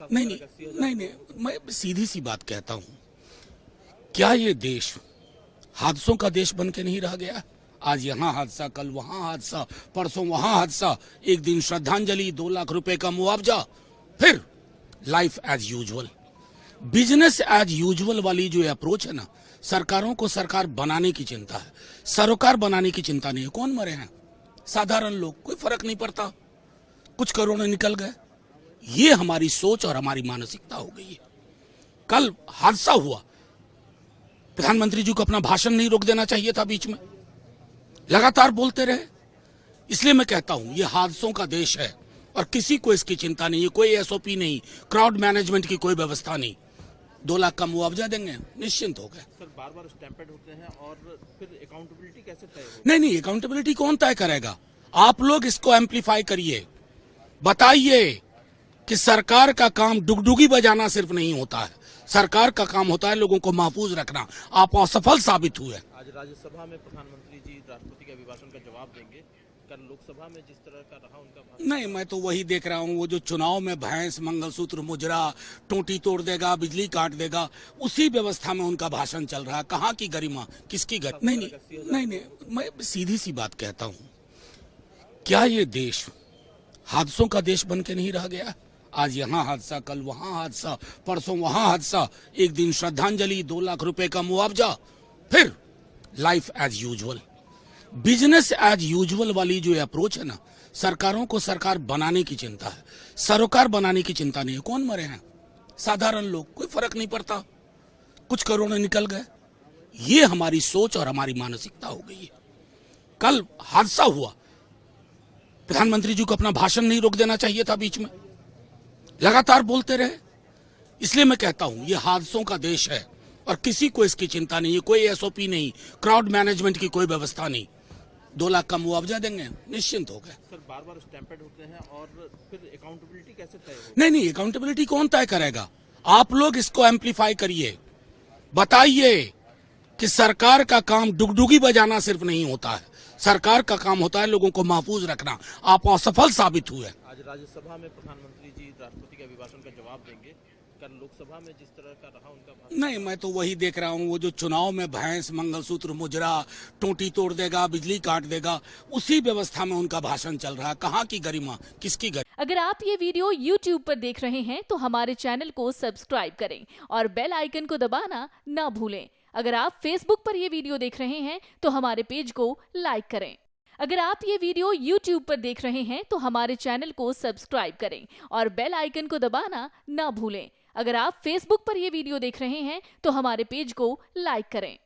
नहीं नहीं नहीं नहीं, मैं सीधी सी बात कहता हूँ, क्या ये देश हादसों का देश बन के नहीं रह गया? आज यहाँ हादसा, कल वहाँ हादसा, परसों वहाँ हादसा, एक दिन श्रद्धांजलि, 2 लाख रुपए का मुआवजा, फिर life as usual, business as usual वाली जो अप्रोच है ना, सरकारों को सरकार बनाने की चिंता है, सरोकार बनाने की चिंता नहीं है। कौन मरे हैं? साधारण लोग, कोई फर्क नहीं पड़ता, कुछ करोड़ निकल गए। ये हमारी सोच और हमारी मानसिकता हो गई है। कल हादसा हुआ, प्रधानमंत्री जी को अपना भाषण नहीं रोक देना चाहिए था, बीच में लगातार बोलते रहे। इसलिए मैं कहता हूं, ये हादसों का देश है और किसी को इसकी चिंता नहीं है, कोई एसओपी नहीं, क्राउड मैनेजमेंट की कोई व्यवस्था नहीं। 2 लाख का मुआवजा देंगे, निश्चिंत हो गए। सर बार-बार स्टैम्पेड होते हैं और फिर अकाउंटेबिलिटी कैसे तय होगी? नहीं, अकाउंटेबिलिटी कौन तय करेगा? आप लोग इसको एम्पलीफाई करिए, बताइए कि सरकार का काम डुगडुगी बजाना सिर्फ नहीं होता है, सरकार का काम होता है लोगों को महफूज रखना। आप असफल साबित हुए। आज राज्यसभा में प्रधानमंत्री जी राष्ट्रपति के अभिभाषण का जवाब देंगे। कल लोकसभा में जिस तरह का रहा उनका भाषण, नहीं, मैं तो वही देख रहा हूँ, वो जो चुनाव में भैंस, मंगलसूत्र, मुजरा, टोटी तोड़ देगा, बिजली काट देगा, उसी व्यवस्था में उनका भाषण चल रहा है। कहाँ की गरिमा, किसकी गरिमा? नहीं, मैं सीधी सी बात कहता हूँ, क्या ये देश हादसों का देश बन के नहीं रह गया? आज यहाँ हादसा, कल वहाँ हादसा, परसों वहाँ हादसा, एक दिन श्रद्धांजलि, 2 लाख रुपए का मुआवजा, फिर life as usual, business as usual वाली जो अप्रोच है ना, सरकारों को सरकार बनाने की चिंता है, सरोकार बनाने की चिंता नहीं है। कौन मरे हैं? साधारण लोग, कोई फर्क नहीं पड़ता, कुछ करोड़ निकल गए। ये हमारी सोच और हमारी मानसिकता हो गई है। कल हादसा हुआ, प्रधानमंत्री जी को अपना भाषण नहीं रोक देना चाहिए था, बीच में लगातार बोलते रहे। इसलिए मैं कहता हूं, ये हादसों का देश है और किसी को इसकी चिंता नहीं है, कोई एसओपी नहीं, क्राउड मैनेजमेंट की कोई व्यवस्था नहीं। 2 लाख का मुआवजा देंगे, निश्चिंत हो गए। सर बार-बार स्टैम्पेड होते हैं और फिर अकाउंटेबिलिटी कैसे तय होगी? नहीं, अकाउंटेबिलिटी कौन तय करेगा? आप लोग इसको एम्पलीफाई करिए, बताइए कि सरकार का काम डुगडुगी बजाना सिर्फ नहीं होता है, सरकार का काम होता है लोगों को महफूज रखना। आप असफल साबित हुए। आज राज्यसभा में प्रधानमंत्री जी राष्ट्रपति के अभिभाषण का जवाब देंगे। कल लोकसभा में जिस तरह का रहा उनका भाषण, नहीं, मैं तो वही देख रहा हूँ, वो जो चुनाव में भैंस, मंगलसूत्र, मुजरा, टोटी तोड़ देगा, बिजली काट देगा, उसी व्यवस्था में उनका भाषण चल रहा है। कहाँ की गरिमा, किसकी गरिमा? अगर आप ये वीडियो YouTube पर देख रहे हैं तो हमारे चैनल को सब्सक्राइब करें और बेल आइकन को दबाना ना भूलें। अगर आप Facebook पर ये वीडियो देख रहे हैं तो हमारे पेज को लाइक करें। अगर आप ये वीडियो YouTube पर देख रहे हैं तो हमारे चैनल को सब्सक्राइब करें और बेल आइकन को दबाना ना भूलें। अगर आप Facebook पर ये वीडियो देख रहे हैं तो हमारे पेज को लाइक करें।